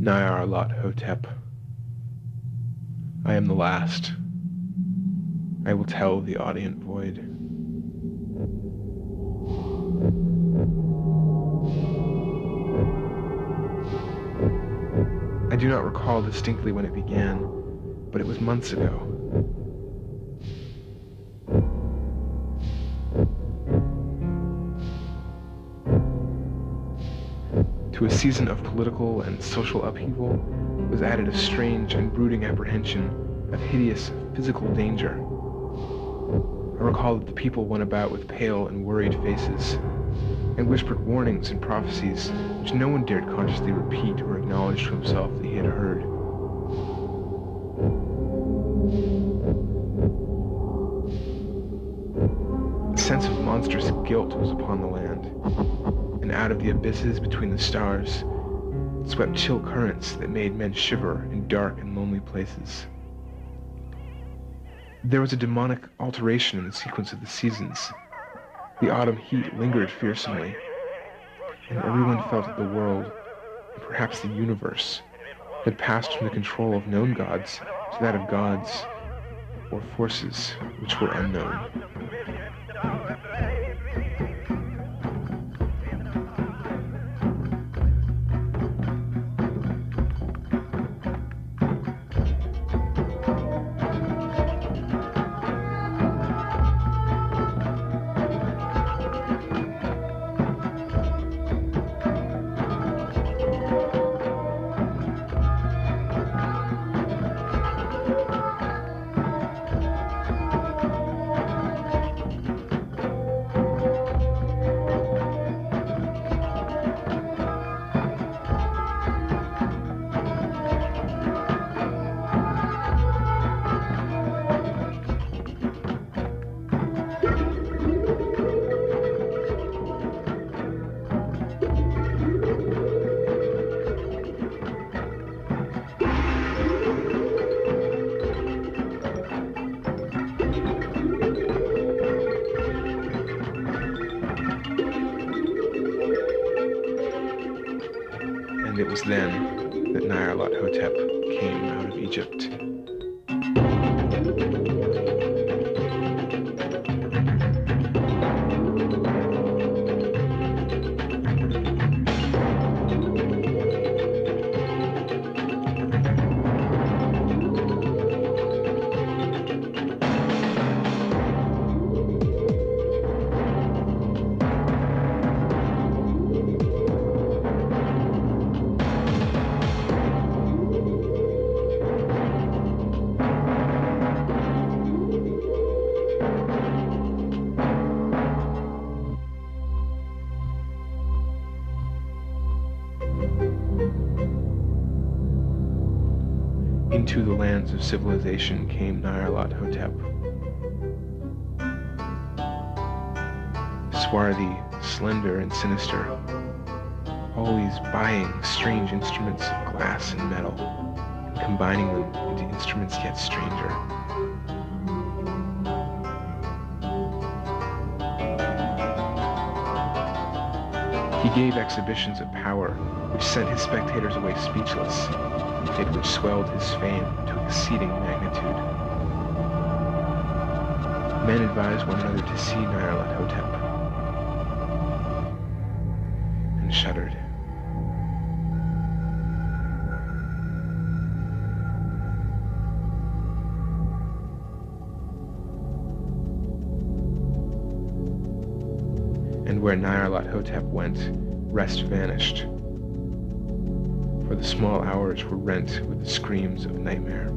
Nyarlathotep. I am the last. I will tell the audient void. I do not recall distinctly when it began, but it was months ago. To a season of political and social upheaval was added a strange and brooding apprehension of hideous physical danger. I recall that the people went about with pale and worried faces, and whispered warnings and prophecies which no one dared consciously repeat or acknowledge to himself that he had heard. A sense of monstrous guilt was upon the land, and out of the abysses between the stars swept chill currents that made men shiver in dark and lonely places. There was a demonic alteration in the sequence of the seasons. The autumn heat lingered fearsomely, and everyone felt that the world, and perhaps the universe, had passed from the control of known gods to that of gods or forces which were unknown. And it was then that Nyarlathotep came out of Egypt. Into the lands of civilization came Nyarlathotep. Swarthy, slender, and sinister, always buying strange instruments of glass and metal, and combining them into instruments yet stranger. He gave exhibitions of power which sent his spectators away speechless, yet which swelled his fame to exceeding magnitude. Men advised one another to see Nyarlathotep, and shuddered. And where Nyarlathotep went, rest vanished, for the small hours were rent with the screams of nightmare.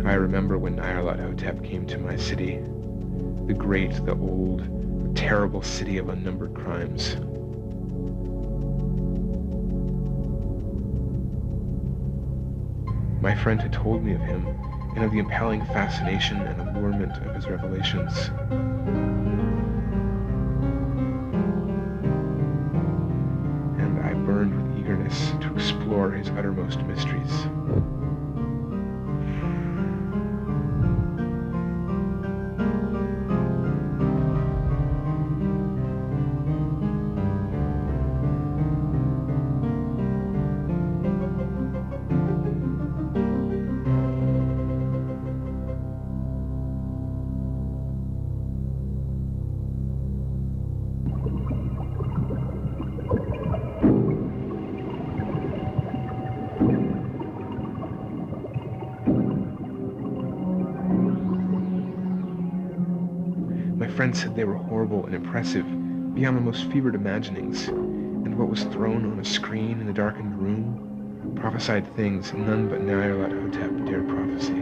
I remember when Nyarlathotep came to my city, the great, the old, the terrible city of unnumbered crimes. My friend had told me of him and of the impelling fascination and allurement of his revelations. And I burned with eagerness to explore his uttermost mysteries. My friends said they were horrible and impressive, beyond the most fevered imaginings, and what was thrown on a screen in the darkened room prophesied things none but Nyarlathotep dared prophesy.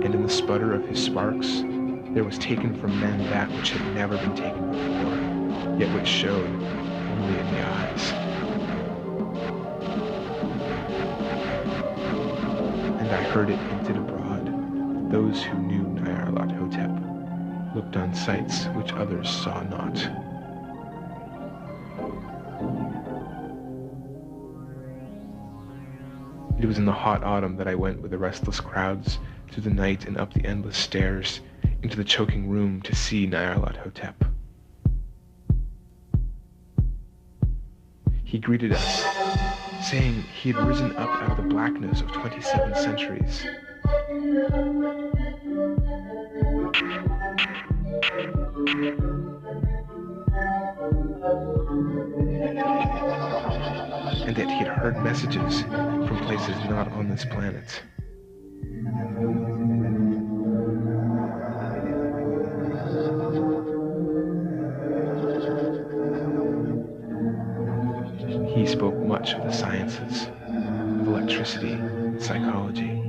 And in the sputter of his sparks, there was taken from men that which had never been taken before, yet which showed only in the eyes. And I heard it hinted abroad that those who knew Nyarlathotep looked on sights which others saw not. It was in the hot autumn that I went with the restless crowds through the night and up the endless stairs into the choking room to see Nyarlathotep. He greeted us, saying he had risen up out of the blackness of 27 centuries. And that he had heard messages from places not on this planet. He spoke much of the sciences, of electricity and psychology.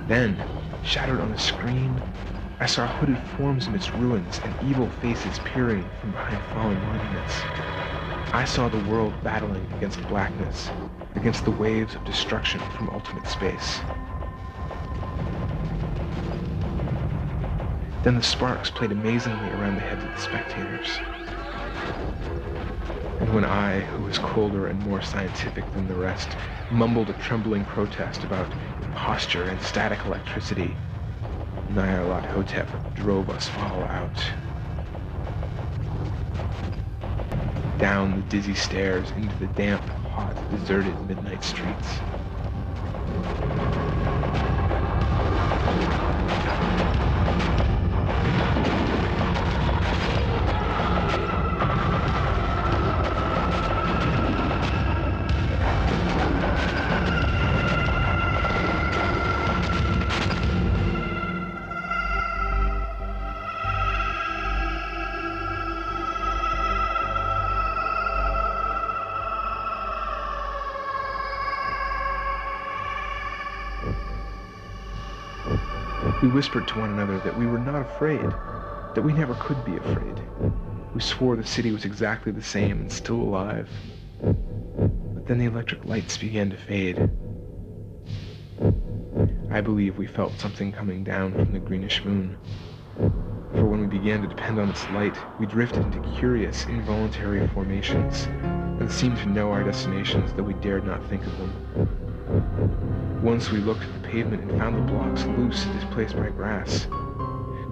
Then, shattered on a screen, I saw hooded forms amidst ruins and evil faces peering from behind fallen monuments. I saw the world battling against blackness, against the waves of destruction from ultimate space. Then the sparks played amazingly around the heads of the spectators. And when I, who was colder and more scientific than the rest, mumbled a trembling protest about imposture and static electricity, Nyarlathotep drove us all out. Down the dizzy stairs into the damp, hot, deserted midnight streets. We whispered to one another that we were not afraid, that we never could be afraid. We swore the city was exactly the same and still alive. But then the electric lights began to fade. I believe we felt something coming down from the greenish moon. For when we began to depend on its light, we drifted into curious, involuntary formations, and seemed to know our destinations, though we dared not think of them. Once we looked at the pavement and found the blocks loose and displaced by grass.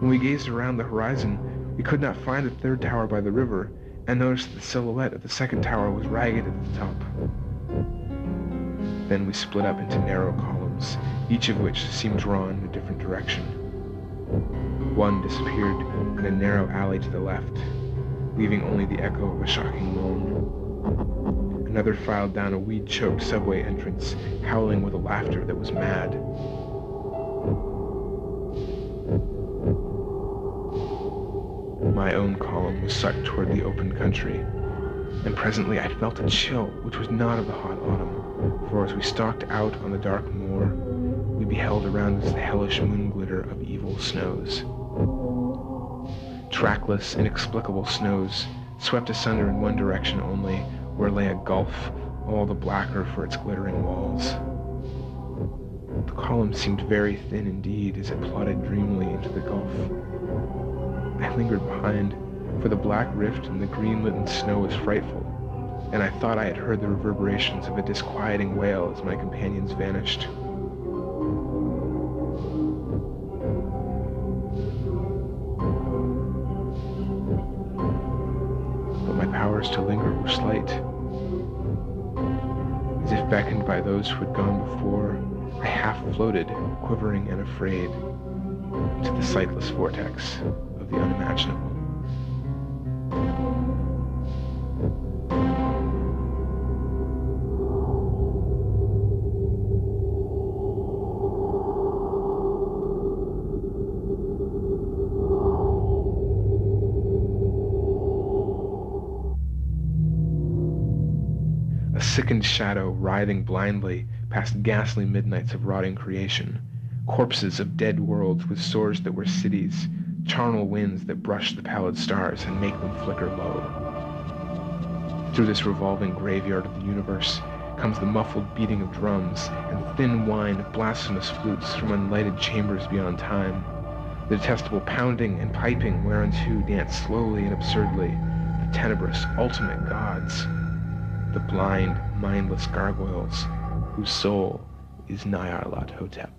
When we gazed around the horizon, we could not find the third tower by the river, and noticed that the silhouette of the second tower was ragged at the top. Then we split up into narrow columns, each of which seemed drawn in a different direction. One disappeared in a narrow alley to the left, leaving only the echo of a shocking moan. Another filed down a weed-choked subway entrance, howling with a laughter that was mad. My own column was sucked toward the open country, and presently I felt a chill which was not of the hot autumn, for as we stalked out on the dark moor, we beheld around us the hellish moon glitter of evil snows. Trackless, inexplicable snows, swept asunder in one direction only, where lay a gulf, all the blacker for its glittering walls. The column seemed very thin indeed as it plodded dreamily into the gulf. I lingered behind, for the black rift in the green-litten snow was frightful, and I thought I had heard the reverberations of a disquieting wail as my companions vanished. But my powers to linger were slight. As if beckoned by those who had gone before, I half floated, quivering and afraid, into the sightless vortex of the unimaginable. A sickened shadow writhing blindly past ghastly midnights of rotting creation, corpses of dead worlds with sores that were cities, charnel winds that brush the pallid stars and make them flicker low. Through this revolving graveyard of the universe comes the muffled beating of drums and the thin whine of blasphemous flutes from unlighted chambers beyond time, the detestable pounding and piping whereunto dance slowly and absurdly the tenebrous ultimate gods, the blind, mindless gargoyles whose soul is Nyarlathotep.